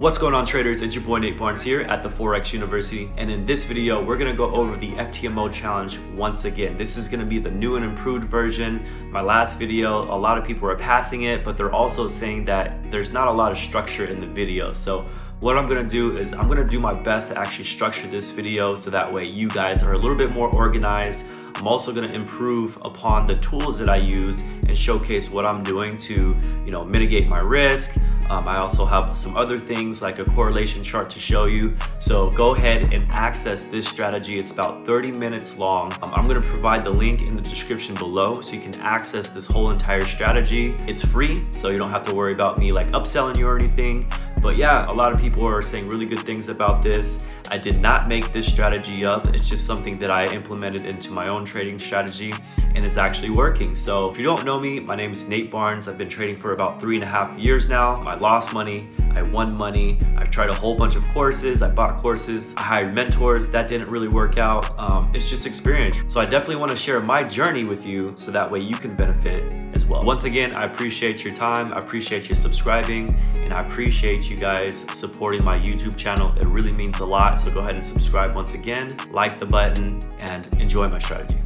What's going on, traders? It's your boy Nate Barnes here at the Forex University, and in this video we're going to go over the FTMO challenge once again. This is going to be the new and improved version. My last video, a lot of people are passing it, but they're also saying that there's not a lot of structure in the video. So what I'm going to do is I'm going to do my best to actually structure this video so that way you guys are a little bit more organized. I'm also going to improve upon the tools that I use and showcase what I'm doing to, mitigate my risk. I also have some other things like a correlation chart to show you. So go ahead and access this strategy. It's about 30 minutes long. I'm going to provide the link in the description below so you can access this whole entire strategy. It's free, so you don't have to worry about me like upselling you or anything. But yeah, a lot of people are saying really good things about this. I did not make this strategy up. It's just something that I implemented into my own trading strategy, and it's actually working. So if you don't know me, my name is Nate Barnes. I've been trading for about 3.5 years now. I lost money, I won money. I've tried a whole bunch of courses. I bought courses, I hired mentors. That didn't really work out. It's just experience. So I definitely want to share my journey with you so that way you can benefit as well. Once again, I appreciate your time. I appreciate you subscribing, and I appreciate you guys supporting my YouTube channel. It really means a lot. So go ahead and subscribe once again, like the button, and enjoy my strategy.